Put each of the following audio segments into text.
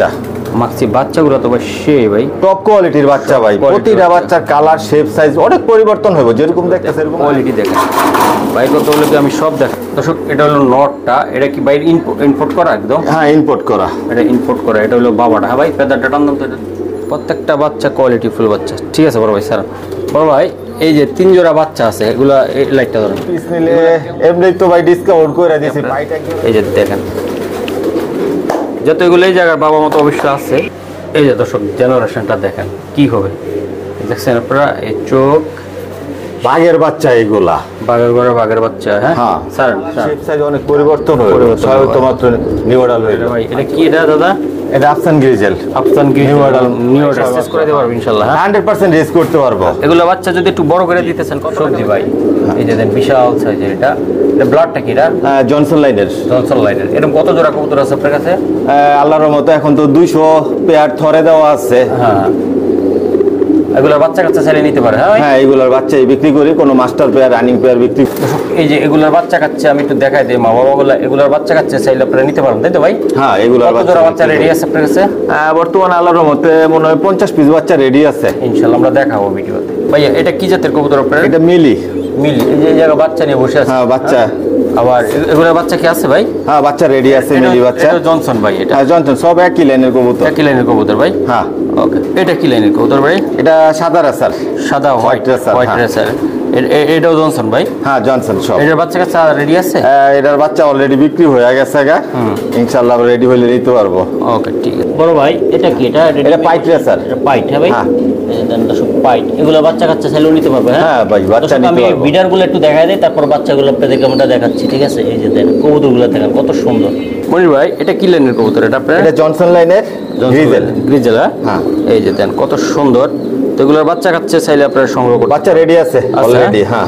বাচ্চা। মাক্সি বাচ্চাগুলো তো ভাই সেই ভাই টপ কোয়ালিটির বাচ্চা ভাই, প্রতিটা বাচ্চার কালার শেপ সাইজ অনেক পরিবর্তন হবে, যেরকম দেখতেছে এরকম কোয়ালিটি দেখেন ভাই। কত হলো কি আমি সব দেখ দর্শক, এটা হলো নটটা, এটা কি বাইরে ইম্পোর্ট করা একদম? হ্যাঁ ইম্পোর্ট করা, এটা ইম্পোর্ট করা। এটা হলো বাবাটা। হ্যাঁ ভাই ফেদারটা টানলাম তো, এটা প্রত্যেকটা বাচ্চা কোয়ালিটি ফুল বাচ্চা, ঠিক আছে বড় ভাই স্যার। বড় ভাই এই যে 3 জোড়া বাচ্চা আছে, এগুলা এই লাইটটা ধরেন, পিস নিলে এমনি তো ভাই ডিসকাউন্ট করে দিয়েছি। এই যে দেখেন যত এগুলো এই জায়গার বাবা মতো অবশ্যই আছে। এই যে দর্শক জেনারেশনটা দেখেন কি হবে, দেখছেন আপনারা, এই চোখ বাঘের বাচ্চা এগুলা, বাঘের ঘরে বাঘের বাচ্চা। হ্যাঁ স্যার শেপ সাইজ অনেক পরিবর্তন হবে, তো মাত্র নিউ মডেল হইলো ভাই। এটা কি এটা দাদা? এটা আফসান গ্রিজেল, আফসান গ্রিজেল নিউ মডেল টেস্ট করে দিতে পারবো ইনশাআল্লাহ। 100% রেস করতে পারবো। এগুলো বাচ্চা যদি একটু বড় করে দিতেছেন কত? সবজি ভাই এই যে দেন বিশাল সাইজের। এটা ব্লাডটা কি? এটা জনসন লাইনের, জনসন লাইনের। এরকম কত জোড়া কবুতর আছে আপনার কাছে? আল্লাহর মতো এখন তো 200 পেয়ার থরে দেওয়া আছে। হ্যাঁ এগুলোর বাচ্চা কাচ্চা চাইলে নিতে পারে। হ্যাঁ এগুলোর বাচ্চাই বিক্রি করি, কোনো মাস্টার পেয়ার রানিং পেয়ার বিক্রি। এই যে এগুলোর বাচ্চা কাচ্চা আমি একটু দেখাই দিই, মা বাবাগুলো এগুলোর বাচ্চা কাচ্চা চাইলে আপনারা নিতে পারবেন, তাই তো ভাই? হ্যাঁ এগুলোর বাচ্চা রেডি আছে আপনার কাছে? বর্তমানে আল্লাহর মতে মনে হয় 50 পিস বাচ্চা রেডি আছে, ইনশাআল্লাহ আমরা দেখাবো ভিডিওতে। ভাই এটা কি জাতের কবুতর আপনার? এটা মিলি। মিলি এই যে জায়গা বাচ্চা নিয়ে বসে আছে। হ্যাঁ বাচ্চা। আবার এগুলোর বাচ্চা কি আছে ভাই? হ্যাঁ বাচ্চা রেডি আছে, মিলি বাচ্চা। এটা জনসন ভাই, এটা জনসন, সব একই লাইনের কবুতর। একই লাইনের কবুতর ভাই? হ্যাঁ ওকে। এটা কি লাইনের কবুতর ভাই? এটা সাদা রাসার, সাদা হোয়াইট রেসার, হোয়াইট হ্যাঁ। রেসার। এটাও জনসন ভাই? হ্যাঁ জনসন সব। এটার বাচ্চা কাচ্চা রেডি আছে? এটার বাচ্চা অলরেডি বিক্রি হয়ে গেছে গা, ইনশাআল্লাহ রেডি হইলে নিতে পারবো। ওকে ঠিক আছে বড় ভাই। এটা কি? এটা পাইট রেসার। এটা পাইট? হ্যাঁ ভাই। এই যে দেন দর্শক পাইট, এগুলো বাচ্চা কাচ্চা চাইলেও নিতে পারবে। হ্যাঁ ভাই বাচ্চা নিতে আমি পারবো। বিডারগুলো একটু দেখাই দেই, তারপর বাচ্চাগুলো আপনাদেরকে আমরা দেখাচ্ছি, ঠিক আছে? এই যে দেন কবুতরগুলো দেখেন কত সুন্দর। মনির ভাই এটা কি লাইনের কবুতর এটা আপনার? এটা জনসন লাইনের গ্রিজেল। গ্রিজেল। হ্যাঁ এই যে দেন কত সুন্দর। তো এগুলোর বাচ্চা কাচ্চা চাইলে আপনারা সংগ্রহ করতে। বাচ্চা রেডি আছে অলরেডি। হ্যাঁ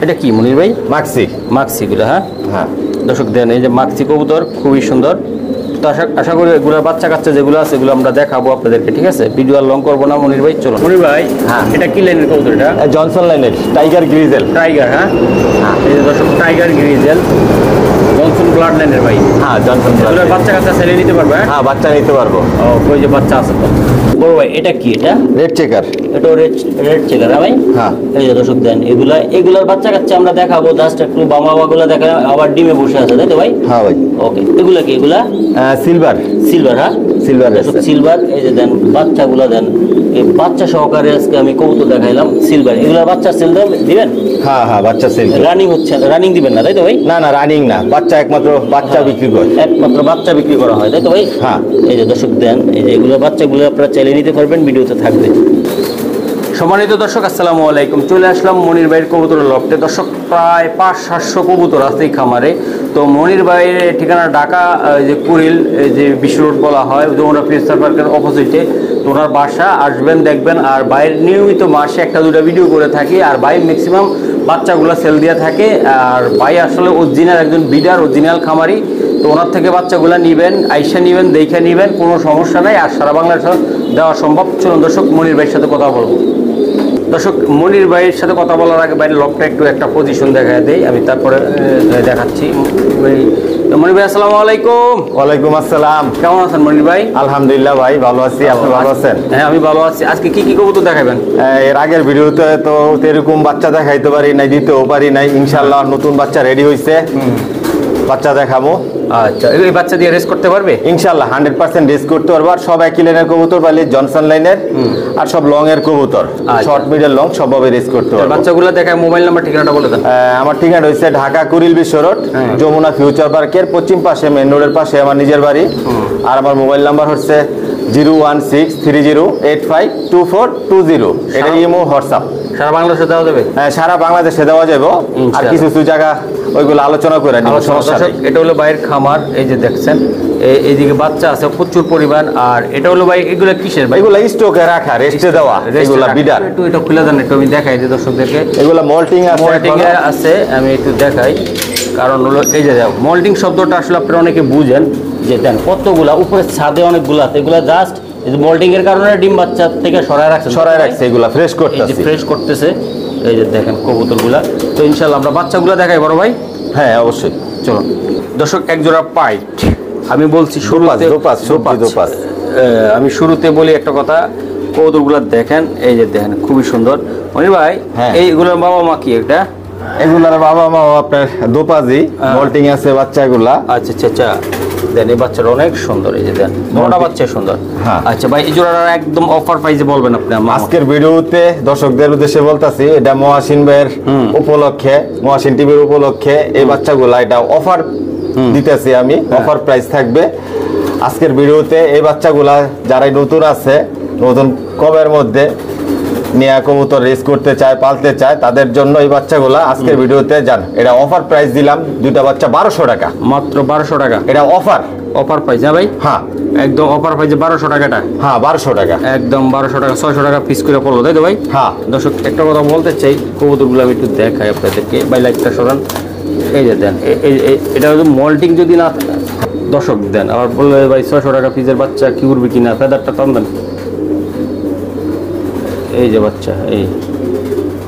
এটা কি মনির ভাই? মাক্সি। মাক্সিগুলো। হ্যাঁ হ্যাঁ দর্শক দেন এই যে মাক্সি কবুতর, খুবই সুন্দর। তো আশা করি এগুলোর বাচ্চা কাচ্চা যেগুলো আছে এগুলো আমরা দেখাবো আপনাদেরকে, ঠিক আছে? ভিডিও আর লং করবো না। মনির ভাই চলো। মনির ভাই হ্যাঁ এটা কি লাইনের কবুতর? এটা জনসন লাইনের টাইগার গ্রিজেল। টাইগার। হ্যাঁ এই যে দর্শক টাইগার গ্রিজেল জনসন ব্লাড লাইনের ভাই। হ্যাঁ জনসন। এগুলোর বাচ্চা কাচ্চা ছেলে নিতে পারবে? হ্যাঁ বাচ্চা নিতে পারবো। ও ওই যে বাচ্চা আছে তো। বড় ভাই এটা কি? এটা রেড চেকার। এটা রেড চেকার। হ্যাঁ ভাই। হ্যাঁ এই যে দর্শক দেন এগুলার বাচ্চা কাচ্চা আমরা দেখাবো, জাস্ট একটু বামাগুলো দেখা, আবার ডিমে বসে আছে, তাই তো ভাই? হ্যাঁ ভাই। ওকে। এগুলা কি? এগুলা সিলভার। সিলভার। হ্যাঁ সিলভার সিলভার। এই যে দেন বাচ্চাগুলো দেন, এই বাচ্চা সহকারে আজকে আমি কবুতর দেখাইলাম সিলভার। এগুলা বাচ্চা সেল দিবেন? হ্যাঁ হ্যাঁ বাচ্চা সেল। রানিং হচ্ছে? রানিং দিবেন না, তাই তো ভাই? না না রানিং না, বাচ্চা একমাত্র বাচ্চা বিক্রি করে, একমাত্র বাচ্চা বিক্রি করা হয়, তাই তো ভাই? হ্যাঁ। এই যে দর্শক দেন এই যে এগুলো বাচ্চাগুলো আপনারা চাইলে নিতে পারবেন, ভিডিওতে থাকবে। সম্মানিত দর্শক আসসালামু আলাইকুম। চলে আসলাম মনির ভাইয়ের কবুতর লফটে। দর্শক প্রায় 500-700 কবুতর আছে এই খামারে। তো মনির ভাইয়ের ঠিকানা ঢাকা যে কুড়িল, যে বিশ্ব রোড বলা হয়, যমুনা ফিউচার পার্কের অপোজিটে। তো ওনার বাসা আসবেন, দেখবেন। আর বাইরের নিয়মিত মাসে 1-2টা ভিডিও করে থাকি, আর ভাই ম্যাক্সিমাম বাচ্চাগুলো সেল দিয়ে থাকে। আর ভাই আসলে অরিজিনাল একজন বিডার, অরিজিনাল খামারি। তো ওনার থেকে বাচ্চাগুলো নেবেন, আইসা নেবেন, দেখে নেবেন, কোনো সমস্যা নাই। আর সারা বাংলাদেশে দেওয়া সম্ভব। চলুন দর্শক মনির ভাইয়ের সাথে কথা বলবো। দর্শক মনির ভাইয়ের সাথে কথা বলার আগে বাইরের লকটা একটু একটা পজিশন দেখা দেই, আমি তারপরে দেখাচ্ছি। মনির ভাই আসসালামু আলাইকুম। ওয়ালাইকুম আসসালাম। কেমন আছেন মনির ভাই? আলহামদুলিল্লাহ ভাই ভালো আছি, আপনি ভালো আছেন? হ্যাঁ আমি ভালো আছি। আজকে কি কি কবুতর দেখাবেন? এর আগের ভিডিওতে তো এরকম বাচ্চা দেখাইতে পারি নাই, দিতেও পারি নাই। ইনশাআল্লাহ নতুন বাচ্চা রেডি হয়েছে, বাচ্চা দেখাবো। আচ্ছা এই বাচ্চা দিয়ে রেস করতে পারবে? ইনশাআল্লাহ 100% রেস করতে পারবো। আর সব একই লাইনের কবুতর পাইলে জনসন লাইনের, আর সব লং এর কবুতর, শর্ট মিডল লং সবভাবে রেস করতে পারবো। বাচ্চাগুলো দেখায়। মোবাইল নাম্বার ঠিকানাটা বলে দেন। আমার ঠিকানা হচ্ছে ঢাকা কুড়িল বিশ্ব রোড, যমুনা ফিউচার পার্কের পশ্চিম পাশে, মেন রোডের পাশে আমার নিজের বাড়ি। আর আমার মোবাইল নাম্বার হচ্ছে 01630852420। এটা ইমো হোয়াটসঅ্যাপ। সারা বাংলাদেশে দেওয়া যাবে? হ্যাঁ সারা বাংলাদেশে দেওয়া যাবে। আর কিছু কিছু জায়গা ওইগুলো আলোচনা করে নিব, সমস্যা নেই। এটা হলো ভাইয়ের খামার, এই যে দেখছেন এইদিকে বাচ্চা আছে প্রচুর পরিমাণ। আর এটা হলো ভাই এগুলো কিসের ভাই? এগুলো স্টকে রাখা, রেস্টে দেওয়া, এগুলো বিডার। একটু এটা খুলে দেন, একটু আমি দেখাই দিই দর্শকদেরকে। এগুলো মল্টিং আছে, মল্টিং আছে, আমি একটু দেখাই। কারণ হলো এই যে মল্টিং শব্দটা আসলে আপনারা অনেকে বুঝেন, যে দেন কতগুলা উপরে ছাদে অনেকগুলা, এগুলা জাস্ট মল্টিং এর কারণে ডিম বাচ্চা থেকে সরায় রাখছে, এগুলা ফ্রেশ করতেছে, ফ্রেশ করতেছে। এই যে দেখেন কবুতরগুলা। তো ইনশাআল্লাহ আমরা বাচ্চাগুলা দেখাই বড় ভাই। হ্যাঁ অবশ্যই চলো। দর্শক এক জোড়া পাইট, আমি বলছি শুরুতে আমি শুরুতে বলি একটা কথা, কবুতরগুলো দেখেন, এই যে দেখেন খুবই সুন্দর। মনির ভাই, হ্যাঁ। এইগুলোর বাবা মা কি একটা? এগুলার বাবা মা আপনার দোপাজি, মল্টিং আছে বাচ্চাগুলা। আচ্ছা আচ্ছা আচ্ছা, দেন এই বাচ্চাটা অনেক সুন্দর, এই যে দেন মোটা বাচ্চা সুন্দর। হ্যাঁ। আচ্ছা ভাই, এই জোড়াটা একদম অফার প্রাইসে বলবেন আপনি আমার? আজকের ভিডিওতে দর্শকদের উদ্দেশ্যে বলতাছি, এটা মহাসিন ভাইয়ের উপলক্ষে, মহাসিন টিভির উপলক্ষে এই বাচ্চাগুলা এটা অফার দিতেছি আমি, অফার প্রাইস থাকবে আজকের ভিডিওতে। এই বাচ্চাগুলা যারাই নতুন আছে, নতুন কমের মধ্যে নিয়ে কবুতর রেস করতে চায়, পালতে চায়, তাদের জন্য এই বাচ্চাগুলা আজকের ভিডিওতে যান। এটা অফার প্রাইস দিলাম, দুইটা বাচ্চা 1200 টাকা, মাত্র 1200 টাকা। এটা অফার, অফার প্রাইস হ্যাঁ ভাই? হ্যাঁ একদম অফার প্রাইসে 1200 টাকাটা। হ্যাঁ 1200 টাকা, একদম 1200 টাকা, 600 টাকা পিস করে পড়লো, তাই তো ভাই? হ্যাঁ। দর্শক একটা কথা বলতে চাই, কবুতরগুলো আমি একটু দেখাই আপনাদেরকে, ভাই লাইটটা সরান। এই যে দেন, এটা হচ্ছে মল্টিং যদি না, দর্শক দেন আবার বললে ভাই 600 টাকা পিসের বাচ্চা কি উঠবে কিনা, ফেদারটা টান দেন। এই যে বাচ্চা, এই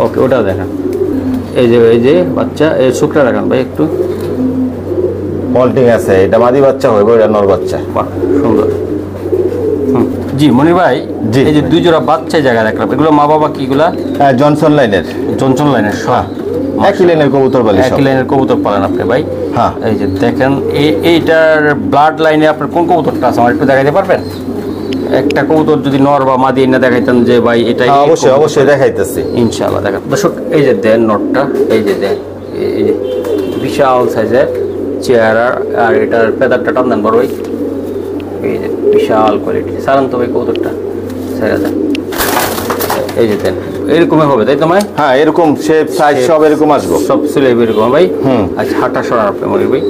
ওকে, ওটা দেখেন, এই যে বাচ্চা, এই শুকরা রাখান ভাই একটু। মল্টিং আছে, এটা মাদি বাচ্চা হইব, এটা নর বাচ্চা। বাহ, সুন্দর। জি মনির ভাই, জি। এই যে দুই জোড়া বাচ্চা জায়গায় রাখলাম, এগুলো মা বাবা কি এগুলা? হ্যাঁ জনসন লাইনের, জনসন লাইনের সব একই লাইনের কবুতর বলি সব। একই লাইনের কবুতর পালেন আপনি ভাই? হ্যাঁ। এই যে দেখেন, এইটার ব্লাড লাইনে আপনার কোন কবুতরটা আছে আমার একটু দেখাইতে পারবেন? একটা কবুতর যদি নর বা মাদি এনে দেখাইতেন যে ভাই এটাই, হ্যাঁ, অবশ্যই অবশ্যই দেখাইতেছি। ইনশাআল্লাহ দেখান। দর্শক এই যে দেন নটটা, এই যে দেন, এই যে বিশাল সাইজের চেহারা, আর এটার ফেদারটা টান দেন বড় ভাই, এই যে বিশাল কোয়ালিটি। সারান তো ভাই কবুতরটা সেরা দেন, এই যে দেন, এরকমই হবে তাই তো ভাই? হ্যাঁ এরকম শেপ সাইজ সব এরকম আসবো, সব ছেলে এরকম ভাই। হুম। আচ্ছা হাঁটা সরান আপনি মনির ভাই,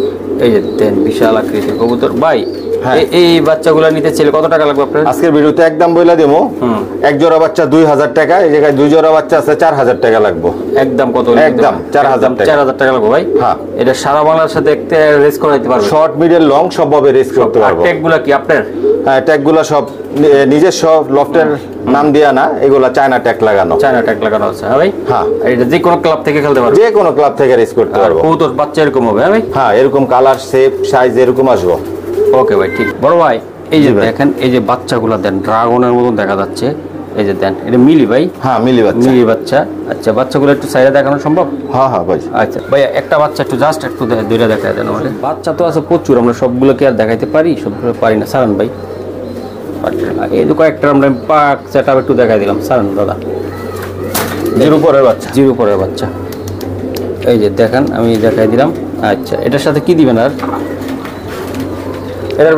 এই যে দেন বিশাল আকৃতির কবুতর ভাই। হ্যাঁ। এই বাচ্চাগুলো নিতে চাইলে কত টাকা লাগবে আপনার? আজকের ভিডিওতে একদম বইলা দেবো, হুম। এক জোড়া বাচ্চা 2000 টাকা, এই জায়গায় দুই জোড়া বাচ্চা আছে 4000 টাকা লাগবে। একদম কত? একদম 4000 টাকা। 4000 টাকা লাগবে ভাই। হ্যাঁ। এটা সারা বাংলার সাথে একটা রেস করাইতে পারবে? শর্ট মিডল লং সবভাবে রেস করতে পারবো। ট্যাগগুলো কি আপনার? হ্যাঁ ট্যাগগুলো সব নিজস্ব লফটের নাম দিয়া না, এগুলা চায়না ট্যাগ লাগানো। চায়না ট্যাগ লাগানো আছে হ্যাঁ ভাই? হ্যাঁ। এটা যে কোনো ক্লাব থেকে খেলতে পারবে? যে কোনো ক্লাব থেকে রেস করতে আর পারবো। কবুতর বাচ্চা এরকম হবে হ্যাঁ ভাই? হ্যাঁ এরকম কালার শেপ সাইজ এরকম আসবো। ওকে ভাই ঠিক। বড় ভাই এই যে জি ভাই। দেখেন, এই যে বাচ্চাগুলো দেন ড্রাগনের মতন দেখা যাচ্ছে, এই যে দেন, এটা মিলি ভাই? হ্যাঁ মিলি বাচ্চা। মিলি বাচ্চা। আচ্ছা বাচ্চাগুলো একটু সাইডে দেখানো সম্ভব? হ্যাঁ হ্যাঁ ভাই। আচ্ছা ভাই একটা বাচ্চা একটু জাস্ট একটু দুইটা দেখায় দেন আমাদের। বাচ্চা তো আছে প্রচুর, আমরা সবগুলোকে আর দেখাইতে পারি? সবগুলো পারি না, সারান ভাই। এই তো কয়েকটা আমরা পাক সেট একটু দেখাই দিলাম, সারান দাদা। জিরো পরের বাচ্চা। জিরো পরের বাচ্চা, এই যে দেখেন আমি দেখাই দিলাম। আচ্ছা এটার সাথে কি দিবেন আর? এর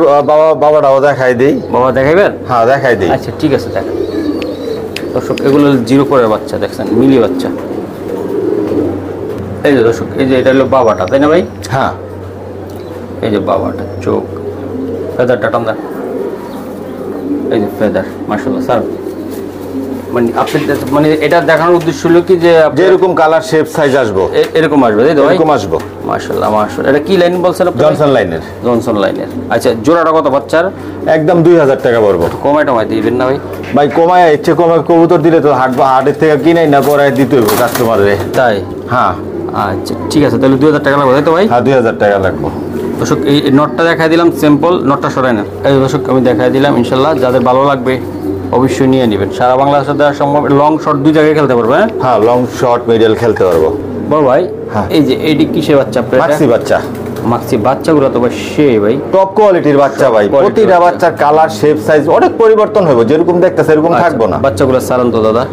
বাবাটাও দেখাই দিই। বাবা দেখাইবেন? হ্যাঁ দেখাই দিই। আচ্ছা ঠিক আছে দেখেন দর্শক, এগুলো জিরো পরের বাচ্চা, দেখছেন মিলি বাচ্চা। এই যে দর্শক, এই যে এটা হলো বাবাটা তাই না ভাই? হ্যাঁ এই যে বাবাটা, চোখ, ফেদারটা টান্দা, এই যে ফেদার, মাশাআল্লাহ স্যার। মানে আপনি মানে এটা দেখানোর উদ্দেশ্য হলো কি যে যে এরকম কালার শেপ সাইজ আসবো, এরকম আসবে তাই তো ভাই? এরকম আসবো। মাশাআল্লাহ মাশাআল্লাহ। এটা কি লাইন বলছেন আপনি? জনসন লাইনের। জনসন লাইনের। আচ্ছা জোড়াটা কত বাচ্চার? একদম 2000 টাকা পড়বো। কমায় টমায় দিবেন না ভাই? ভাই কমায় ইচ্ছে কমায় কবুতর দিলে তো হাটের থেকে কিনাই না পরে দিতে হইব কাস্টমারে। তাই? হ্যাঁ আচ্ছা ঠিক আছে, তাহলে 2000 টাকা লাগবে তাই তো ভাই? হ্যাঁ 2000 টাকা লাগবে। দর্শক এই নটটা দেখাই দিলাম, সিম্পল নটটা সরাই নেন। এই দর্শক আমি দেখাই দিলাম, ইনশাল্লাহ যাদের ভালো লাগবে অবশ্যই নিয়ে নেবেন। সারা বাংলাদেশের সাথে সম্ভব, লং শর্ট দুই জায়গায় খেলতে পারবে। হ্যাঁ হ্যাঁ লং শর্ট মিডল খেলতে পারবো। বড় ভাই হ্যাঁ। এই যে এইটি কিসের বাচ্চা আপনার? মাক্সি বাচ্চা। মাক্সি বাচ্চাগুলো তো ভাই সে ভাই টপ কোয়ালিটির বাচ্চা ভাই। quality প্রতিটা বাচ্চা। বাচ্চার কালার শেপ সাইজ অনেক পরিবর্তন হবে, যেরকম দেখতেছে এরকম থাকবো না। বাচ্চাগুলো সারান তো দাদা।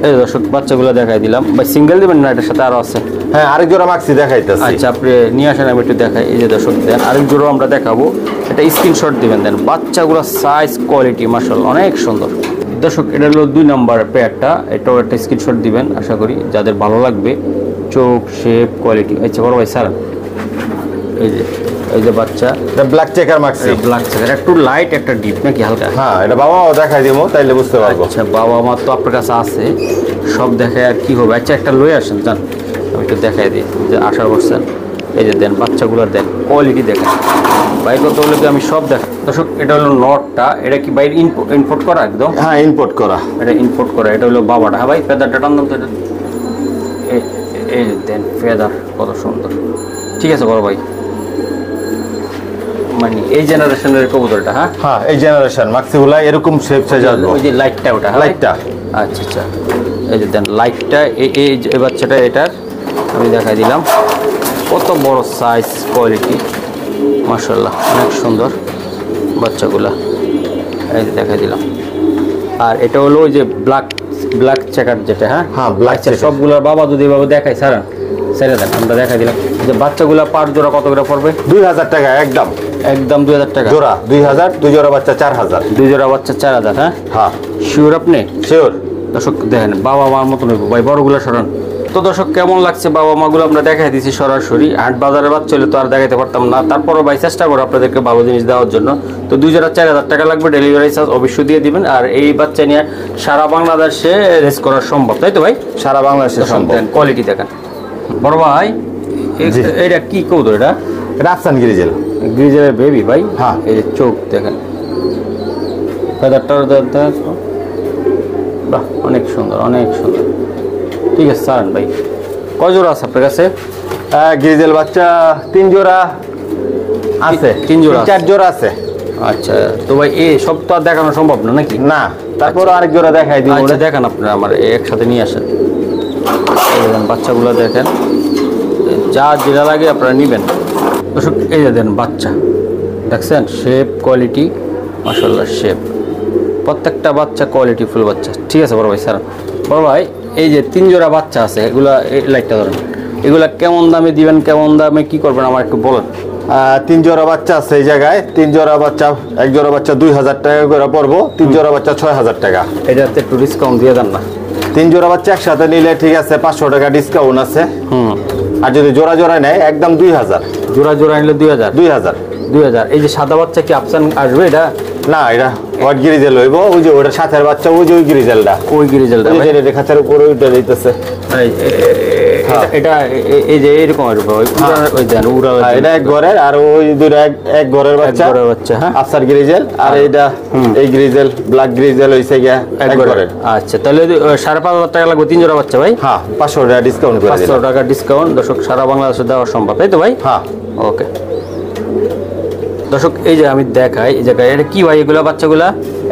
এই দর্শক বাচ্চাগুলো দেখাই দিলাম ভাই। সিঙ্গেল দিবেন না এটার সাথে আরো আছে? হ্যাঁ আরেক জোড়া মাক্সি দেখাইতেছি। আচ্ছা আপনি নিয়ে আসেন, আমি একটু দেখাই। এই যে দর্শক দেন আরেক জোড়া আমরা দেখাবো, এটা স্ক্রিনশট দিবেন দেন। বাচ্চাগুলো সাইজ কোয়ালিটি মাশাআল্লাহ অনেক সুন্দর। দর্শক এটা হলো 2 নাম্বার পেয়ারটা, এটাও একটা স্ক্রিনশট দিবেন আশা করি যাদের ভালো লাগবে। চোখ শেপ কোয়ালিটি। আচ্ছা বড় ভাই স্যার এই যে বাচ্চা, এটা black checker Maksi. Black checker, একটু লাইট একটা ডিপ নাকি হালকা? হ্যাঁ এটা বাবাও দেখাই দিব তাইলে বুঝতে পারবো। আচ্ছা বাবা মা তো আপনার কাছে আছে, সব দেখায় আর কি হবে। আচ্ছা একটা লয়ে আসেন যান, আমি একটু দেখাই দিই যে আশা করছেন। এই যে দেন বাচ্চাগুলো দেন, কোয়ালিটি দেখেন ভাই। কত হলো কি আমি সব দেখাই। দর্শক এটা হলো নটটা, এটা কি বাইরে ইম্পোর্ট করা একদম? হ্যাঁ ইম্পোর্ট করা। এটা ইম্পোর্ট করা। এটা হলো বাবাটা। হ্যাঁ ভাই ফেদারটা টানলাম তো, এটা এই দেন ফেদার কত সুন্দর। ঠিক আছে বড় ভাই, মানে এই জেনারেশনের কবুতরটা, হ্যাঁ হ্যাঁ এই জেনারেশন মাক্সিগুলা এরকম শেপ সাইজ আসবে। ওই যে লাইটটা ওটা, হ্যাঁ? লাইটটা আচ্ছা আচ্ছা, এই যে দেন লাইটটা, এই বাচ্চাটা এটার আমি দেখাই দিলাম। কত বড় সাইজ, কোয়ালিটি, মাশাআল্লাহ অনেক সুন্দর বাচ্চাগুলা, এই যে দেখাই দিলাম। আর এটা হলো ওই যে ব্ল্যাক চেকার যেটা, হ্যাঁ হ্যাঁ ব্ল্যাক আচ্ছা, সবগুলোর বাবা যদি এভাবে দেখাই স্যার, ছেড়ে দেন, আমরা দেখাই দিলাম। যে বাচ্চাগুলা পার জোড়া কত করে পড়বে? 2000 টাকা একদম, একদম 2000 টাকা জোড়া 2000, 2 জোড়া বাচ্চা 4000। 2 জোড়া বাচ্চা 4000, হ্যাঁ হ্যাঁ শিওর আপনি? শিওর। দর্শক দেখেন বাবা মার মতন হইব ভাই, বড়গুলো সরান। তো দর্শক কেমন লাগছে বাবা মাগুলো আমরা দেখাই দিছি সরাসরি। হাট বাজারের বাচ্চা হলে তো আর দেখাতে পারতাম না, তারপরও ভাই চেষ্টা করো আপনাদেরকে ভালো জিনিস দেওয়ার জন্য। তো 2 জোড়া 4000 টাকা লাগবে, ডেলিভারি চার্জ অবশ্যই দিয়ে দিবেন। আর এই বাচ্চা নিয়ে সারা বাংলাদেশে রেস করা সম্ভব, তাই তো ভাই? সারা বাংলাদেশে সম্ভব। কোয়ালিটি দেখেন বড় ভাই, জি। এটা কি কবুতর? এটা রাফসান গ্রিজেল। গ্রিজেলের বেবি ভাই। হ্যাঁ। এই যে চোখ দেখেন, ফেদারটার বাহ, অনেক সুন্দর অনেক সুন্দর। ঠিক আছে সারান ভাই, কয় জোড়া আছে আপনার কাছে? গ্রিজেল বাচ্চা 3 জোড়া আছে, 3 জোড়া 4 জোড়া আছে। আচ্ছা, তো ভাই এই সব তো আর দেখানো সম্ভব না নাকি? না, তারপর আরেক জোড়া দেখাই দিব। আচ্ছা দেখান আপনারা, আমার একসাথে নিয়ে আসেন। এই যে দেন বাচ্চাগুলো দেখেন, যা যেটা লাগে আপনারা নেবেন। দর্শক এই যে দেন বাচ্চা দেখছেন, শেপ কোয়ালিটি মাশাআল্লাহ, শেপ প্রত্যেকটা বাচ্চা কোয়ালিটি ফুল বাচ্চা। ঠিক আছে বড় ভাই স্যার। বড় ভাই এই যে 3 জোড়া বাচ্চা আছে, এগুলা এই লাইটটা ধরেন, এগুলা কেমন দামে দিবেন, কেমন দামে কি করবেন আমার একটু বলেন। 3 জোড়া বাচ্চা আছে এই জায়গায়। 3 জোড়া বাচ্চা, 1 জোড়া বাচ্চা 2000 টাকা করে পড়বো, 3 জোড়া বাচ্চা 6000 টাকা। এটাতে একটু ডিসকাউন্ট দিয়ে দেন না? 3 জোড়া বাচ্চা একসাথে নিলে ঠিক আছে 500 টাকা ডিসকাউন্ট আছে। আর যদি জোড়া জোড়া নেয় একদম 2000। জোড়া জোড়া নিলে 2000। 2000। 2000। এই যে সাদা বাচ্চা কি আফসান আসবে? এটা না, এটা হোয়াইট গ্রিজেল হইব। ওই যে ওটার সাথের বাচ্চা, ওই যে ওই গ্রিজেলটা, ওই গ্রিজেলটা ওই যে খাঁচার উপরে ওইটা দিতেছে। এটা এই যে এরকম আসবে, ওই দেন উড়া। এটা এক ঘরের, আর ওই দুটো এক ঘরের বাচ্চা, ঘরের বাচ্চা, হ্যাঁ আফসার গ্রিজেল। আর এইটা এই গ্রিজেল, ব্ল্যাক গ্রিজেল হইছে গিয়া এক ঘরের। আচ্ছা, তাহলে 5,500 টাকা লাগবে 3 জোড়া বাচ্চা ভাই। হ্যাঁ 500 টাকা ডিসকাউন্ট করে দিলাম। 500 টাকা ডিসকাউন্ট দর্শক, সারা বাংলাদেশে দেওয়া সম্ভব, তাই তো ভাই? হ্যাঁ ওকে দর্শক, এই যে আমি দেখাই এই জায়গায়, এটা কি ভাই এগুলা বাচ্চাগুলা?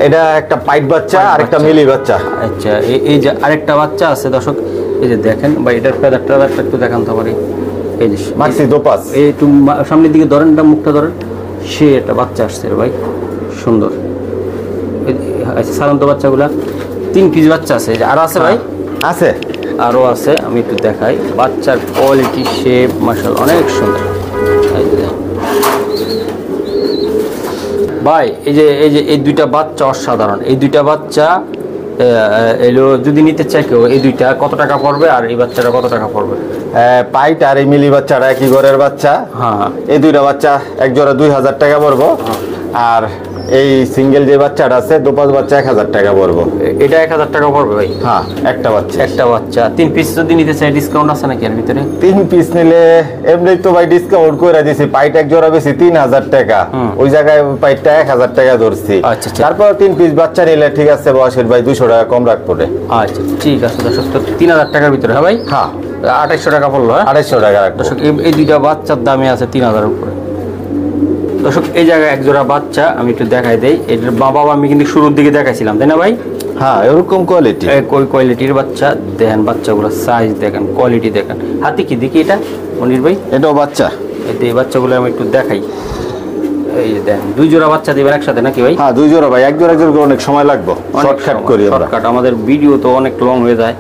এটা একটা পাইট বাচ্চা আর একটা মিলি বাচ্চা। আচ্ছা, এই যে আরেকটা বাচ্চা আছে দর্শক, এই যে দেখেন ভাই, এটার ফেদারটা একটু দেখান তো পারি। এই যে মাক্সি দোপাস, এই একটু সামনের দিকে ধরেন, এটা মুখটা ধরেন, সে একটা বাচ্চা আসছে রে ভাই, সুন্দর। আচ্ছা সাধারণত বাচ্চাগুলা 3 পিস বাচ্চা আছে, আর আছে ভাই? আছে, আরও আছে, আমি একটু দেখাই। বাচ্চার কোয়ালিটি, শেপ মাশাআল্লাহ অনেক সুন্দর। এই যে ভাই, এই দুইটা বাচ্চা অসাধারণ। এই দুইটা বাচ্চা এলো যদি নিতে চাই কেউ, এই দুইটা কত টাকা পড়বে আর এই বাচ্চাটা কত টাকা পড়বে? পাইট আর এই মিলি বাচ্চাটা একই ঘরের বাচ্চা। হ্যাঁ, এই দুইটা বাচ্চা এক জোড়া 2000 টাকা পড়বো। আর এই সিঙ্গেল যে বাচ্চাটা আছে দোপাস বাচ্চা 1000 টাকা পড়বো। এটা 1000 টাকা পড়বে ভাই? হ্যাঁ একটা বাচ্চা। একটা বাচ্চা 3 পিস যদি নিতে চাই ডিসকাউন্ট আছে নাকি এর ভিতরে? 3 পিস নিলে এমনি তো ভাই ডিসকাউন্ট করে দিছি। পাইট এক জোড়া বেশি 3000 টাকা, ওই জায়গায় পাইটটা 1000 টাকা ধরছি। আচ্ছা। তারপর 3 পিস বাচ্চা নিলে ঠিক আছে বয়সের ভাই 200 টাকা কম রাখবো রে। আচ্ছা ঠিক আছে দর্শক, তো 3000 টাকার ভিতরে, হ্যাঁ ভাই? হ্যাঁ 2800 টাকা পড়লো। হ্যাঁ 2800 টাকা রাখবো। দর্শক, এই দুইটা বাচ্চার দামে আছে 3000 উপরে। দর্শক এই জায়গায় এক জোড়া বাচ্চা আমি একটু দেখাই দেই। এটার বাবা আমি কিন্তু শুরুর দিকে দেখাইছিলাম, তাই না ভাই? হ্যাঁ এরকম কোয়ালিটি, কই কোয়ালিটির বাচ্চা দেখেন, বাচ্চাগুলো সাইজ দেখেন, কোয়ালিটি দেখেন। হাতে কি দেখি এটা মনির ভাই? এটাও বাচ্চা। এই বাচ্চাগুলো আমি একটু দেখাই। এই যে দেখেন, 2 জোড়া বাচ্চা দিবেন একসাথে নাকি ভাই? হ্যাঁ 2 জোড়া ভাই, এক জোড়া অনেক সময় লাগবে। শর্টকাট করি আমরা, শর্টকাট, আমাদের ভিডিও তো অনেক লং হয়ে যায়।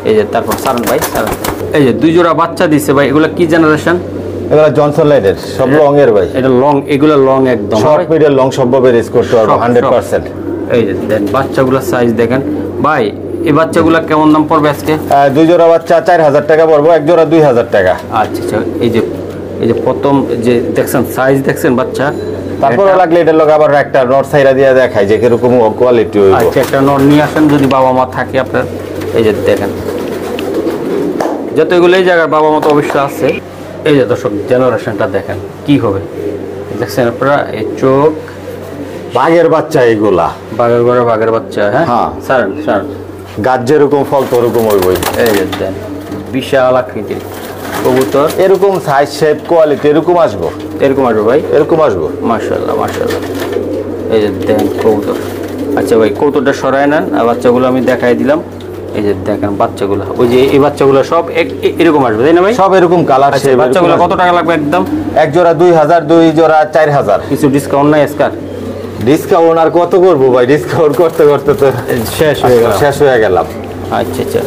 এই যে তারপর সারান ভাই, সারান। এই যে 2 জোড়া বাচ্চা দিছে ভাই, এগুলো কি জেনারেশন? এগুলো জনসন লাইটের সব লং এর ভাই। এটা লং, এগুলো লং একদম, শর্ট মিডিয়াম লং সবভাবে রেস করতে পারবো 100%। এই যে দেন বাচ্চাগুলো সাইজ দেখেন ভাই। এই বাচ্চাগুলো কেমন দাম পড়বে আজকে? 2 জোড়া বাচ্চা 4000 টাকা পড়বো, এক জোড়া 2000 টাকা। আচ্ছা, এই যে প্রথম যে দেখছেন সাইজ দেখছেন বাচ্চা, তারপরে লাগলে এটার লোক আবার একটা নট সাইরা দিয়ে দেখায় যে কিরকম কোয়ালিটি হইব। আচ্ছা, একটা নর নিয়ে আসেন যদি বাবা মা থাকে আপনার। এই যে দেখেন, যত এগুলো এই জায়গার বাবা মা তো অবশ্যই আছে। এই যে দর্শক জেনারেশনটা দেখেন কি হবে, দেখছেন আপনারা? এই চোখ বাঘের বাচ্চা এগুলা, বাঘের ঘরে বাঘের বাচ্চা। হ্যাঁ হ্যাঁ। স্যার গাছ যেরকম ফল তো ওরকম হইব। এই যে দেন, বিশাল আকৃতির কবুতর, এরকম সাইজ শেপ কোয়ালিটি এরকম আসবো। এরকম আসবে ভাই? এরকম আসবো। মাশাআল্লাহ মাশাআল্লাহ। এই যে দেখেন কবুতর। আচ্ছা ভাই কবুতরটা সরায় নেন আর বাচ্চাগুলো আমি দেখাই দিলাম। এই যে দেখেন বাচ্চাগুলো, ওই যে এই বাচ্চাগুলো সব এরকম আসবে তাই না ভাই? সব এরকম কালার। আচ্ছা বাচ্চাগুলো কত টাকা লাগবে একদম? এক জোড়া 2000, 2 জোড়া 4000। কিছু ডিসকাউন্ট নাই আজকাল? ডিসকাউন্ট আর কত করবো ভাই, ডিসকাউন্ট করতে করতে তো শেষ হয়ে গেলাম। আচ্ছা আচ্ছা,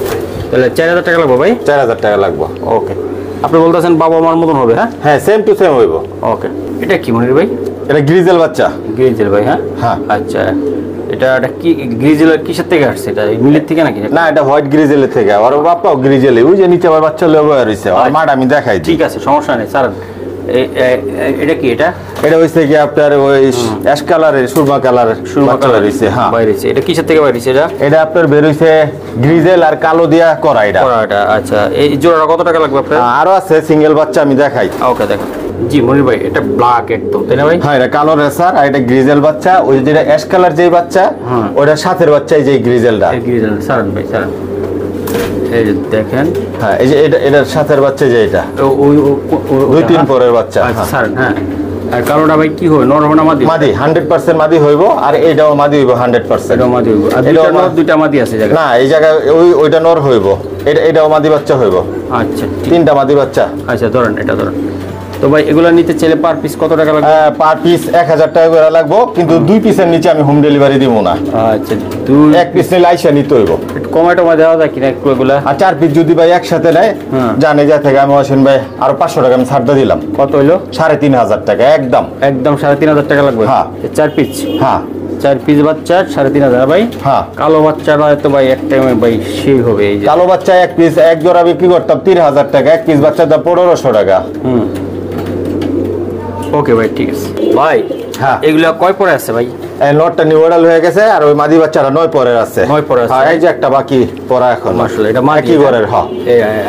তাহলে 4000 টাকা লাগবে ভাই? 4000 টাকা লাগবে। ওকে, আপনি বলতেছেন বাবা মার মতন হবে? হ্যাঁ হ্যাঁ, সেম টু সেম হইব। ওকে, এটা কি মনির ভাই? এটা গ্রিজেল বাচ্চা। গ্রিজেল ভাই? হ্যাঁ হ্যাঁ। আচ্ছা, এটা কি গ্রিজেল কিসের থেকে আসছে? এটা মিলের থেকে নাকি? না, এটা হোয়াইট গ্রিজেলের থেকে। আর বাপ্পাও গ্রিজেলে, ওই যে নিচে আমার বাচ্চা লেগে রয়েছে। আর মাঠ আমি দেখাই। ঠিক আছে, সমস্যা নেই স্যার। এটা কি? এটা হইছে কি আপনার ওই অ্যাশ কালারের, সুরমা কালারের বাচ্চা রয়েছে। হ্যাঁ, বাইরেছে। এটা কিসের থেকে বাইরেছে? এটা আপনার বের হইছে গ্রিজেল আর কালো দিয়া করা এটা। আচ্ছা, এই জোড়াটা কত টাকা লাগবে আপনার? আরো আছে সিঙ্গেল বাচ্চা, আমি দেখাই। ওকে দেখেন। জি মনির ভাই, এটা ব্ল্যাক একদম তাই না ভাই? হ্যাঁ, এটা কালো রেসার আর এটা গ্রিজেল বাচ্চা। ওই যেটা অ্যাশ কালার যেই বাচ্চা, ওটা সাথের বাচ্চা, এই যে গ্রিজেলটা। গ্রিজেল সারান ভাই, সারান। এই যে দেখেন। হ্যাঁ, এই যে এটার সাথের বাচ্চা, যে এটা ওই 2-3 পরের বাচ্চা। আচ্ছা সারান। হ্যাঁ, আর কালোটা ভাই কি হয়, নর হবে না মাদি? মাদি 100% মাদি হইব। আর এইটাও মাদি হইব 100%। এটাও মাদি হইব। আর দুইটা মাদি আছে জায়গা? না, এই জায়গায় ওইটা নর হইব, এটাও মাদি বাচ্চা হইব। আচ্ছা, 3টা মাদি বাচ্চা। আচ্ছা ধরেন, এটা ধরেন। তো ভাই এগুলা নিতে চাইলে পার পিস কত টাকা লাগবে? পার পিস 1000 টাকা করে লাগবো, কিন্তু 2 পিসের নিচে আমি হোম ডেলিভারি দিব না। আচ্ছা, 1 পিস নিলে আইসা নিতে হইব। একটু কমায় টমায় দেওয়া যায় কিনা একটু এগুলা? আর 4 পিস যদি ভাই একসাথে নেয়, জানে যা থেকে আমি আসেন ভাই আরো 500 টাকা আমি ছাড়তে দিলাম। কত হইলো? 3500 টাকা একদম। একদম 3500 টাকা লাগবে? হ্যাঁ। 4 পিস? হ্যাঁ, 4 পিস বাচ্চা 3500 ভাই? হ্যাঁ। কালো বাচ্চারা তো ভাই এক টাইমে ভাই সেই হবে। এই যে কালো বাচ্চা 1 পিস, এক জোড়া বিক্রি করতাম 3000 টাকা। 1 পিস বাচ্চার দাম 1500 টাকা। ওকে ভাই, ঠিক আছে ভাই। হ্যাঁ, এগুলা কয় পরে আছে ভাই? এই নটটা নিউ অর্ডার হয়ে গেছে, আর ওই মাদি বাচ্চারা 9 পরে আছে। 9 পরে আছে? হ্যাঁ, এই যে একটা বাকি পরা এখন। মাশাআল্লাহ, এটা মাদি কি ঘরের? হ্যাঁ।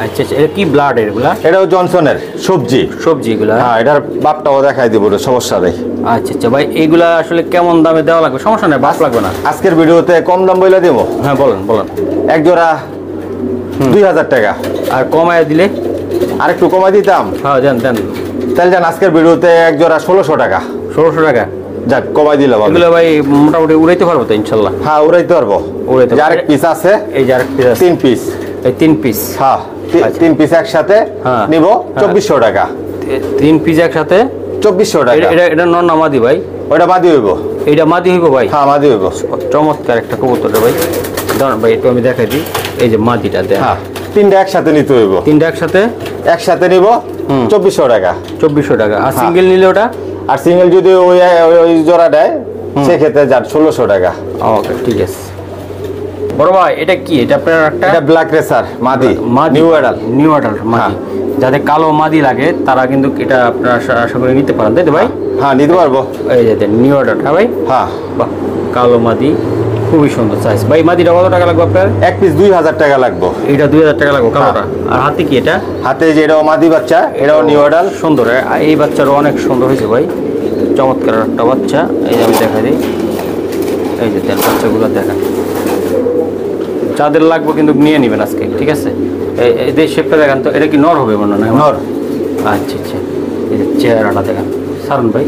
আচ্ছা আচ্ছা, এটা কি ব্লাড এগুলা? এটাও জনসনের সবজি। সবজি এগুলা? হ্যাঁ, এটার বাপটাও দেখাই দিব, সমস্যা নেই। আচ্ছা আচ্ছা ভাই, এগুলা আসলে কেমন দামে দেওয়া লাগবে? সমস্যা নেই, বাস লাগবে না। আজকের ভিডিওতে কম দাম বইলা দিব। হ্যাঁ বলেন বলেন। এক জোড়া 2000 টাকা। আর কমায় দিলে? আর একটু কমাই দিতাম। হ্যাঁ দেন দেন। তাহলে যান, আজকের ভিডিওতে এক জোড়া 1600 টাকা। 1600 টাকা? যাক, কমাই দিলাম। এগুলো ভাই মোটামুটি উড়াইতে পারবো তো ইনশাল্লাহ? হ্যাঁ, উড়াইতে পারবো। উড়াইতে পারবো। আরেক পিস আছে। এই যে আরেক পিস আছে? 3 পিস। এই 3 পিস? হ্যাঁ, 3 পিস একসাথে নিব 2400 টাকা। 3 পিস একসাথে 2400 টাকা। এটা নর না মাদি ভাই? ওটা মাদি হইব। এইটা মাদি হইব ভাই? হ্যাঁ, মাদি হইব। চমৎকার একটা কবুতর ভাই। দাঁড়ান ভাই, একটু আমি দেখাই দিই। এই যে মাদিটা দেখ। হ্যাঁ, 3টা একসাথে নিতে হইব। 3টা একসাথে? একসাথে নিব 2400 টাকা। 2400 টাকা। আর সিঙ্গেল নিলে ওটা? আর সিঙ্গেল যদি ওই জোড়া দেয়, সেক্ষেত্রে যান 1600 টাকা। ওকে, ঠিক আছে। বড় ভাই এটা কি? এটা আপনার একটা? এটা ব্ল্যাক রেসার মাদি, নিউ অর্ডার। নিউ অর্ডার মাদি। যাদের কালো মাদি লাগে তারা কিন্তু এটা আপনারা আশা করে নিতে পারেন, তাই তো ভাই? হ্যাঁ, নিতে পারবো। এই যে নিউ অর্ডার। হ্যাঁ ভাই? হ্যাঁ। বাহ, কালো মাদি খুবই সুন্দর সাইজ। ভাই মাদিটা কত টাকা লাগবে আপনার? 1 পিস 2000 টাকা লাগবে। এটা 2000 টাকা লাগবে কালোটা? আর হাতে কি এটা? হাতে যে এটাও মাদি বাচ্চা, এটাও নিউ অর্ডার। সুন্দর। এই বাচ্চারও অনেক সুন্দর হয়েছে ভাই, চমৎকার একটা বাচ্চা। এই যে আমি দেখা দিই, এই যে দেন বাচ্চাগুলো দেখেন। যাদের লাগবে কিন্তু নিয়ে নেবেন আজকে, ঠিক আছে? এই শেপটা দেখেন তো, এটা কি নর হবে মনে হয়? নর। আচ্ছা আচ্ছা, এই যে চেহারাটা দেখেন সারুন ভাই।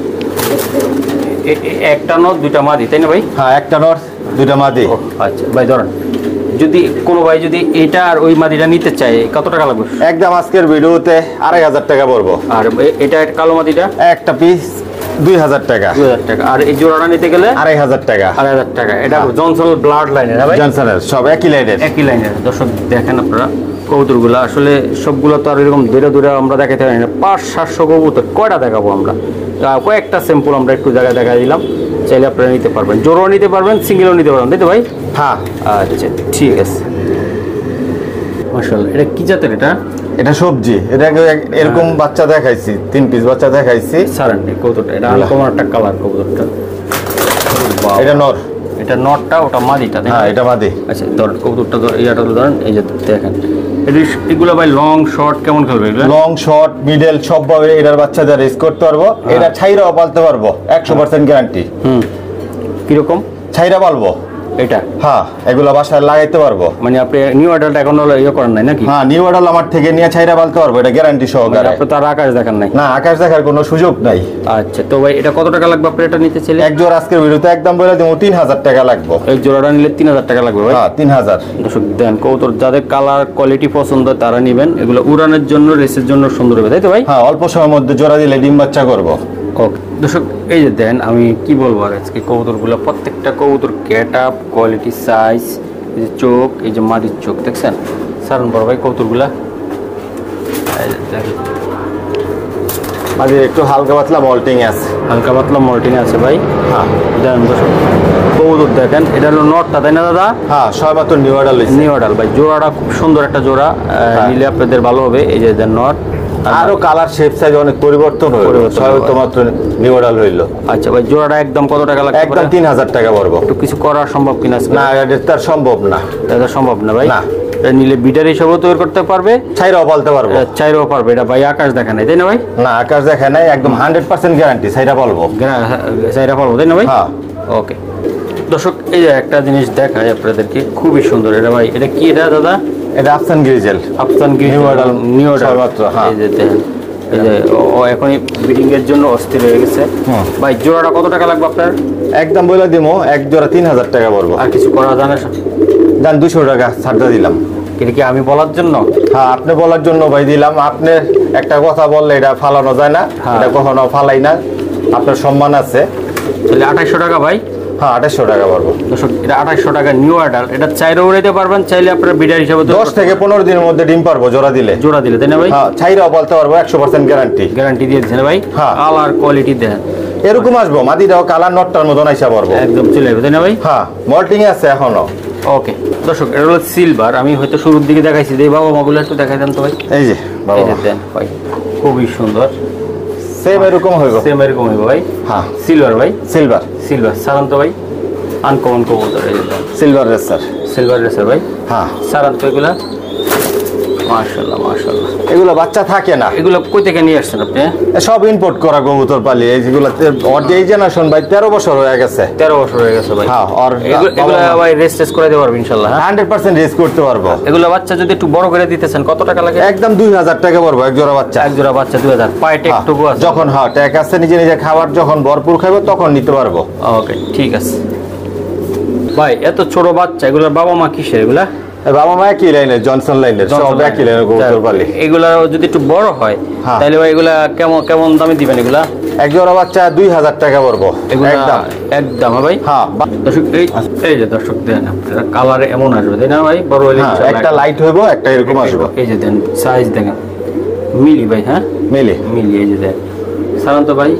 একটা নর 2টা মাদি, তাই না ভাই? হ্যাঁ, একটা নর 2টা মাদি। আচ্ছা ভাই, ধরেন যদি কোনো ভাই যদি এটা আর ওই মাদিটা নিতে চায় কত টাকা লাগবে? একদম আজকের ভিডিওতে 2500 টাকা পড়বো। আর এটা কালো মাদিটা? একটা পিস 2000 টাকা। 2000 টাকা। আর এই জোড়াটা নিতে গেলে 2500 টাকা। 2500 টাকা। এটা জনসন ব্লাড লাইনের? ভাই জনসনের সব একই লাইনের। একই লাইনের। দর্শক দেখেন আপনারা কবুতরগুলো, আসলে সবগুলো তো আর এরকম দূরে দূরে আমরা দেখাতে পারি না। 500-700 কবুতর কয়টা দেখাবো আমরা? কয়েকটা স্যাম্পল আমরা একটু জায়গায় দেখা দিলাম, চাইলে আপনারা নিতে পারবেন। জোড়াও নিতে পারবেন, সিঙ্গেলও নিতে পারবেন, তাই তো ভাই? হ্যাঁ। আচ্ছা, ঠিক আছে। মাশাআল্লাহ, এটা কি জাতের? এটা সবজি। এটা এরকম বাচ্চা দেখাইছি, 3 পিস বাচ্চা দেখাইছি। সারান্ডি কবুতরটা, এটা আনকমন একটা কালার কবুতরটা। এটা নর। এটা নরটা, ওটা মাদিটা? হ্যাঁ, এটা মাদি। আচ্ছা ধরেন কবুতরটা, ইয়াটা ধরেন। এই যে দেখেন এগুলো ভাই লং শর্ট কেমন খেলবে এগুলো? লং শর্ট মিডল সবভাবে এটার বাচ্চাদের রেস করতে পারবো। এটা ছাইরাও পালতে পারবো, 100% গ্যারান্টি। কিরকম? ছাইরা পালবো। এটা হ্যাঁ, এগুলো বাসায় লাগাইতে পারবো। মানে আপনি নিউ অর্ডারটা এখন ইয়ে করেন নাই নাকি? হ্যাঁ, নিউ অর্ডার আমার থেকে নিয়ে ছাইরা পালতে পারবো, এটা গ্যারান্টি সহকারে। আপনি তো আর আকাশ দেখান নাই? না, আকাশ দেখার কোনো সুযোগ নাই। আচ্ছা, তো ভাই এটা কত টাকা লাগবে আপনার এটা নিতে চাইলে? এক জোড়া আজকের ভিডিওতে একদম বলে দেবো 3000 টাকা লাগবে। এই জোড়াটা নিলে 3000 টাকা লাগবে ভাই। হ্যাঁ, 3000। দর্শক দেন, কবুতর যাদের কালার কোয়ালিটি পছন্দ তারা নেবেন। এগুলো উড়ানের জন্য, রেসের জন্য সুন্দর হবে, তাই তো ভাই? হ্যাঁ, অল্প সময়ের মধ্যে জোড়া দিলে ডিম বাচ্চা করবো। ওকে দর্শক, এই যে দেন, আমি কি বলবো আর আজকে কবুতরগুলো, প্রত্যেকটা কবুতর গেট আপ, কোয়ালিটি, সাইজ, এই যে চোখ, এই যে মাটির চোখ দেখছেন। সারণ বড় ভাই কবুতরগুলা দেখেন, মাঝে একটু হালকা পাতলা মল্টিং আছে। হালকা পাতলা মল্টিনে আছে ভাই। হ্যাঁ দেন দর্শক, কবুতর দেখেন, এটা হলো নটটা, তাই না দাদা? হ্যাঁ, সবেমাত্র নিউ অর্ডার লইছি। নিউ অর্ডার ভাই, জোড়াটা খুব সুন্দর একটা জোড়া, নিলে আপনাদের ভালো হবে। এই যে দেন নট, আরো কালার শেপ সাইজ অনেক পরিবর্তন হলো, সবেমাত্র নিউ অর্ডার হইলো। আচ্ছা ভাই, জোড়াটা একদম কত টাকা লাগবে? একদম 3000 টাকা পড়বো। একটু কিছু করা সম্ভব কিনা আজকে? না, এটা তার সম্ভব না। এটা সম্ভব না ভাই। না। এটা নিলে বিটার হিসাবেও তৈরি করতে পারবে, ছাইরাও পালতে পারবো। চাইরেও পারবে। এটা ভাই আকাশ দেখা নাই, তাই না ভাই? না, আকাশ দেখা নাই, একদম 100% গ্যারান্টি ছাইরা পালবো। চাইরা পারবো, তাই না ভাই? হ্যাঁ। ওকে দর্শক, এই যে একটা জিনিস দেখাই আপনাদেরকে, খুবই সুন্দর। এটা ভাই, এটা কি এটা দাদা? এটা আফসান গ্রিজেল। আফসান গ্রিন New model, নিউ অর্ডার সবেমাত্র, হ্যাঁ। এই যে দেখেন, এই যে ও এখনই ব্রিডিং এর জন্য অস্থির হয়ে গেছে। হুম। ভাই জোড়াটা কত টাকা লাগবে আপনার? একদম বলে দিমো, এক জোড়া 3000 টাকা পড়বো। আর কিছু করা জানে? জান 200 টাকা ছাড়টা দিলাম। এটা কি আমি বলার জন্য? হ্যাঁ, আপনি বলার জন্য ভাই দিলাম। আপনি একটা কথা বললে এটা ফালানো যায় না, হ্যাঁ। এটা কখনো ফালাই না, আপনার সম্মান আছে। তাহলে 2800 টাকা ভাই। হ্যাঁ, 2800 টাকা পড়বো। দর্শক, এটা 2800 টাকা নিউ অর্ডার। এটা চাইরে উড়াইতে পারবেন, চাইলে আপনার বিডার হিসাবে 10 থেকে 15 দিনের মধ্যে ডিম পারবো জোড়া দিলে। জোড়া দিলে, তাই না ভাই? হ্যাঁ, ছাইরাও পালতে পারবো, 100% গ্যারান্টি। গ্যারান্টি দিয়ে দিচ্ছেন ভাই। হ্যাঁ। কালার কোয়ালিটি দেন, এরকম আসবো, মাদিটাও কালার নটটার মতন আইসা পারবো। একদম চলে যাবে, তাই না ভাই? হ্যাঁ, মল্টিং আছে এখনো। ওকে দর্শক, এটা হলো সিলভার। আমি হয়তো শুরুর দিকে দেখাইছি, এই বাবা মাগুলো একটু দেখাই দেন তো ভাই। এই যে এই বাবা, যে দেন ভাই, খুবই সুন্দর, সেম এরকম হইব। সেম এরকম হইব ভাই। হ্যাঁ, সিলভার ভাই, সিলভার। সিলভার সারান্ত ভাই, আনকমন কবুতর। এই যে দেন, সিলভার রেসার। সিলভার রেসার ভাই। হ্যাঁ, সারান্ত এগুলা মাশাআল্লাহ মাশাআল্লাহ। এগুলো বাচ্চা থাকে না। এগুলো কই থেকে নিয়ে আসছেন আপনি? সব ইম্পোর্ট করা কবুতর পালি। এই যেগুলো এই জেনারেশন ভাই 13 বছর হয়ে গেছে। 13 বছর হয়ে গেছে ভাই। হ্যাঁ, আর এগুলো ভাই রেস্ট টেস্ট করে দিতে পারবেন ইনশাআল্লাহ। হ্যাঁ, 100% রেস করতে পারবো। এগুলো বাচ্চা যদি একটু বড় করে দিতেছেন কত টাকা লাগে? একদম 2000 টাকা পড়বো এক জোড়া বাচ্চা। এক জোড়া বাচ্চা 2000। পায়ে টেকটুকু আছে? যখন ট্যাগ আছে, নিজে নিজে খাবার যখন ভরপুর খাবো তখন নিতে পারবো। ওকে ঠিক আছে ভাই। এত ছোট বাচ্চা, এগুলোর বাবা মা কিসের এগুলা? বাবা মা একই লাইনের, জনসন লাইনের, সব একই লাইনের কবুতর পালি। এগুলা যদি একটু বড় হয় হ্যাঁ। তাহলে ভাই এগুলা কেমন কেমন দামে দিবেন এগুলা? এক জোড়া বাচ্চা 2000 টাকা পড়বো এগুলা একদম। একদম হ্যাঁ ভাই। হ্যাঁ, দর্শক, এই যে দর্শক দেন, আপনারা কালারে এমন আসবে, তাই না ভাই? বড় হলে হ্যাঁ, একটা লাইট হইবো, একটা এরকম আসবে। এই যে দেন, সাইজ দেখেন, মিলি ভাই। হ্যাঁ, মিলি। মিলি। এই যে দেন সাধারণত ভাই,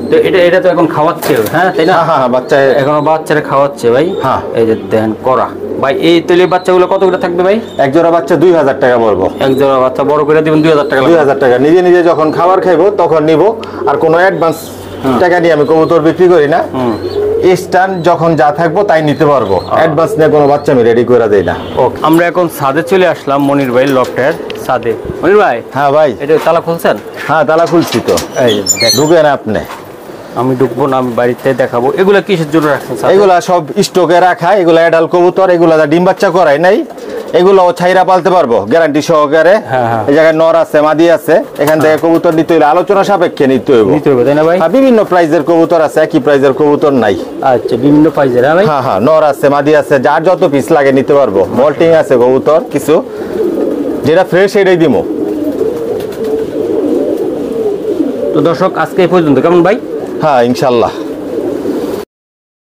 তো এটা তো এখন খাওয়াচ্ছে, হ্যাঁ তাই না? হ্যাঁ হ্যাঁ, বাচ্চা এখনো বাচ্চারা খাওয়াচ্ছে ভাই। হ্যাঁ। এই যে দেন করা ভাই, এই তৈরি বাচ্চাগুলো কতগুলো থাকবে ভাই? এক জোড়া বাচ্চা 2000 টাকা পড়বো। এক জোড়া বাচ্চা বড় করে দিবেন 2000 টাকা লাগবে। 2000 টাকা। নিজে নিজে যখন খাবার খাইবো তখন নিব, আর কোনো অ্যাডভান্স টাকা নিয়ে আমি কবুতর বিক্রি করি না। স্টান যখন যা থাকবো তাই নিতে পারবো, অ্যাডভান্স নিয়ে কোনো বাচ্চা আমি রেডি করে দেই না। ওকে, আমরা এখন ছাদে চলে আসলাম, মনির ভাই লফটের ছাদে। মনির ভাই, হ্যাঁ ভাই। এটা তালা খুলছেন? হ্যাঁ, তালা খুলছি তো। এই যে দেখ, ঢুকেন আপনি। আমি ঢুকবো না, আমি বাড়িতে দেখাবো। এগুলা কিসের জন্য রাখছেন ছাদে? এগুলা সব স্টকে রাখা, এগুলা অ্যাডাল কবুতর, এগুলা ডিম বাচ্চা করাই নাই। এগুলো ছাইরা পালতে পারবো গ্যারান্টি সহকারে। হ্যাঁ, হ্যাঁ। এই জায়গায় নর আছে, মাদি আছে। এখান থেকে কবুতর নিতে হইলে আলোচনা সাপেক্ষে নিতে হইব। নিতে হবে, তাই না ভাই? হ্যাঁ, বিভিন্ন প্রাইজের কবুতর আছে, একই প্রাইজের কবুতর নাই। আচ্ছা, বিভিন্ন প্রাইজের। হ্যাঁ ভাই। হ্যাঁ হ্যাঁ, নর আছে, মাদি আছে, যার যত পিস লাগে নিতে পারবো। মল্টিং আছে কবুতর কিছু, যেটা ফ্রেশ সেটাই দিমু। তো দর্শক, আজকে এই পর্যন্ত। কেমন ভাই? হ্যাঁ, ইনশাল্লাহ।